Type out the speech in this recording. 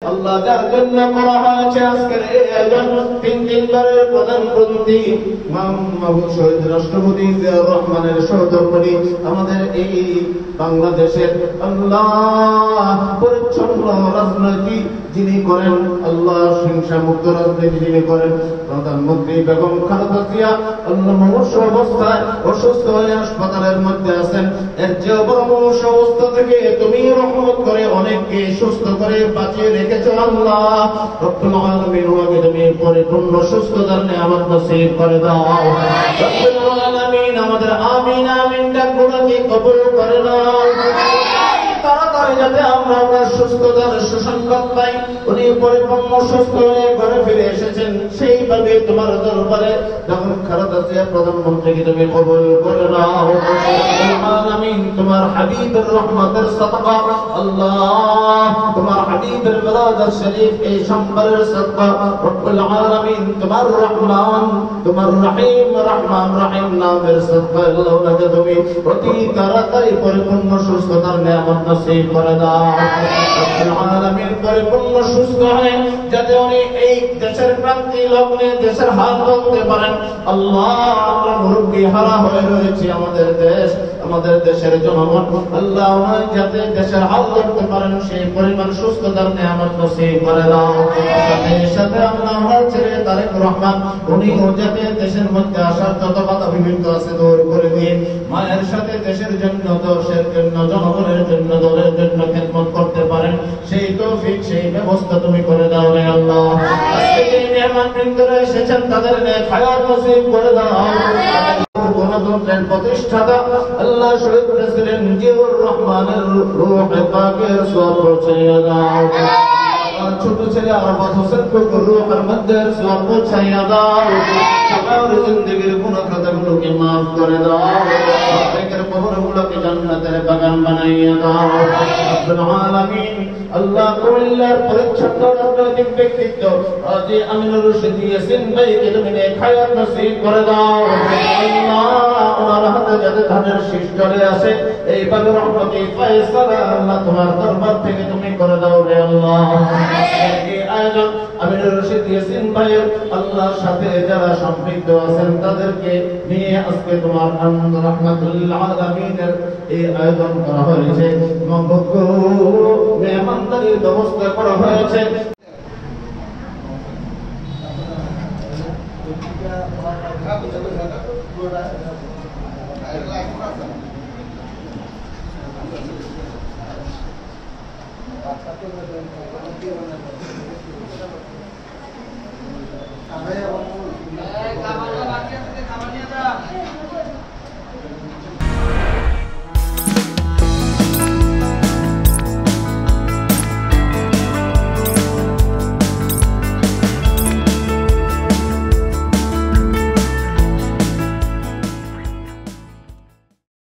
আল্লাহ যার জন্য করা হয়েছে আজকের এই আয়োজন, তিনবারের প্রধানমন্ত্রী মাহমুদ শহীদ রাষ্ট্রপতি জিয়াউর রহমানের সহধর্মিণী আমাদের এই বাংলাদেশের আল্লাহ পরিচ্ছন্ন রাজনীতি যিনি করেন, আল্লাহ হিংসা মুক্ত রাজনীতি যিনি করেন, প্রধানমন্ত্রী বেগম খালেদা জিয়া আল্লাহ মুমূর্ষ অবস্থায় অসুস্থ হয়ে হাসপাতালের মধ্যে আছেন। এর যে বড় মুমূর্ষ অবস্থা থেকে তুমি রহমত করে অনেককে সুস্থ করে বাঁচিয়ে রেখেছো আল্লাহ রব্বুল আলামিন, ওকে তুমি পরিপূর্ণ সুস্থতার নিয়ামত নসিব করে দাও রব্বুল আলামিন। আমাদের আমিন আমিন ডাকগুলোকে কবুল করে নাও, তাড়াতাড়ি যাতে আমরা সুস্থতার সুসংবাদ পাই। উনি পরিপূর্ণ সুস্থ হয়ে ঘরে ফিরে এসেছেন, সেইভাবে তোমার দরবারে যখন খালেদা জিয়া প্রধানমন্ত্রীকে তুমি কবুল করে নাও আমিন। তোমার হাবিবের রহমতের সাদকা আল্লাহ, তোমার হাবিবের মিলাদ শরীফ এই সম্বরের সাদকা রব্বুল আলামিন, তোমার রহমান তোমার রহিম রহমান রহিম নামের সাদকা আল্লাহ ওনাকে তুমি অতি তাড়াতাড়ি পরিপূর্ণ সুস্থতার নিয়ামত নসিব করে দাও রব্বুল আলামিন। পরিপূর্ণ সুস্থ হয়ে যাতে উনি এই দেশের ক্রান্তি লগ্নে দেশের হাল ধরতে পারেন আল্লাহ। আমরা মুরব্বী হারা হয়ে রয়েছি, আমাদের দেশের জনগণ আল্লাহ যাতে দেশের হাল ধরতে পারেন সেই পরিমাণ সুস্থতার নিয়ামত নসিব করে দাও। সাথে সাথে আমার ছেলে তারেক রহমান উনিও যাতে দেশের মধ্যে আসার যত বাধা বিঘ্ন আছে দূর করে দিয়ে মায়ের সাথে দেশের জন্য দেশের জন্য জনগণের জন্য দলের জন্য খেদমত করতে পারেন সেই তৌফিক সেই ব্যবস্থা তুমি করে দাও রে আল্লাহ। আজকে যে মেহমানবৃন্দরা এসেছেন তাদের নেক হায়াত নসিব করে দাও। গণতন্ত্রের প্রতিষ্ঠাতা আল্লাহ শহীদ প্রেসিডেন্ট জিয়াউর রহমানের রূহে পাকের সওয়াব পৌঁছাইয়া দাও। ছোট ছেলে আরাফাত হোসেনকে রূহের মধ্যে সওয়াব পৌঁছাইয়া দাও। সবার জিন্দেগির গুনাহ খাতাগুলোকে মাফ করে দাও, প্রত্যেকের কবরগুলোকে জান্নাতের বাগান বানাইয়া দাও রব্বুল আলামিন। আল্লাহ কুমিল্লার পরিচ্ছন্ন রাজনৈতিক ব্যক্তিত্ব আজি আমিনুর রশিদ ইয়াসিন ভাইকে তুমি নেক হায়াত নসিব করে দাও আল্লাহ। ওনার হাতে যাতে ধানের শীষ চলে আসে এইভাবে রহমতি ফয়সালা আল্লাহ তোমার দরবার থেকে তুমি করে দাও রে আল্লাহ। এই আয়োজন আমিনুর রশিদ ইয়াসিন ভাইয়ের আল্লাহর সাথে যারা সম্পৃক্ত আছেন তাদেরকে নিয়ে আজকে তোমার রহমাতুল আলামিনের এই আয়োজন করা হয়েছে, মেহমানদারির ব্যবস্থা করা হয়েছে। Gracias.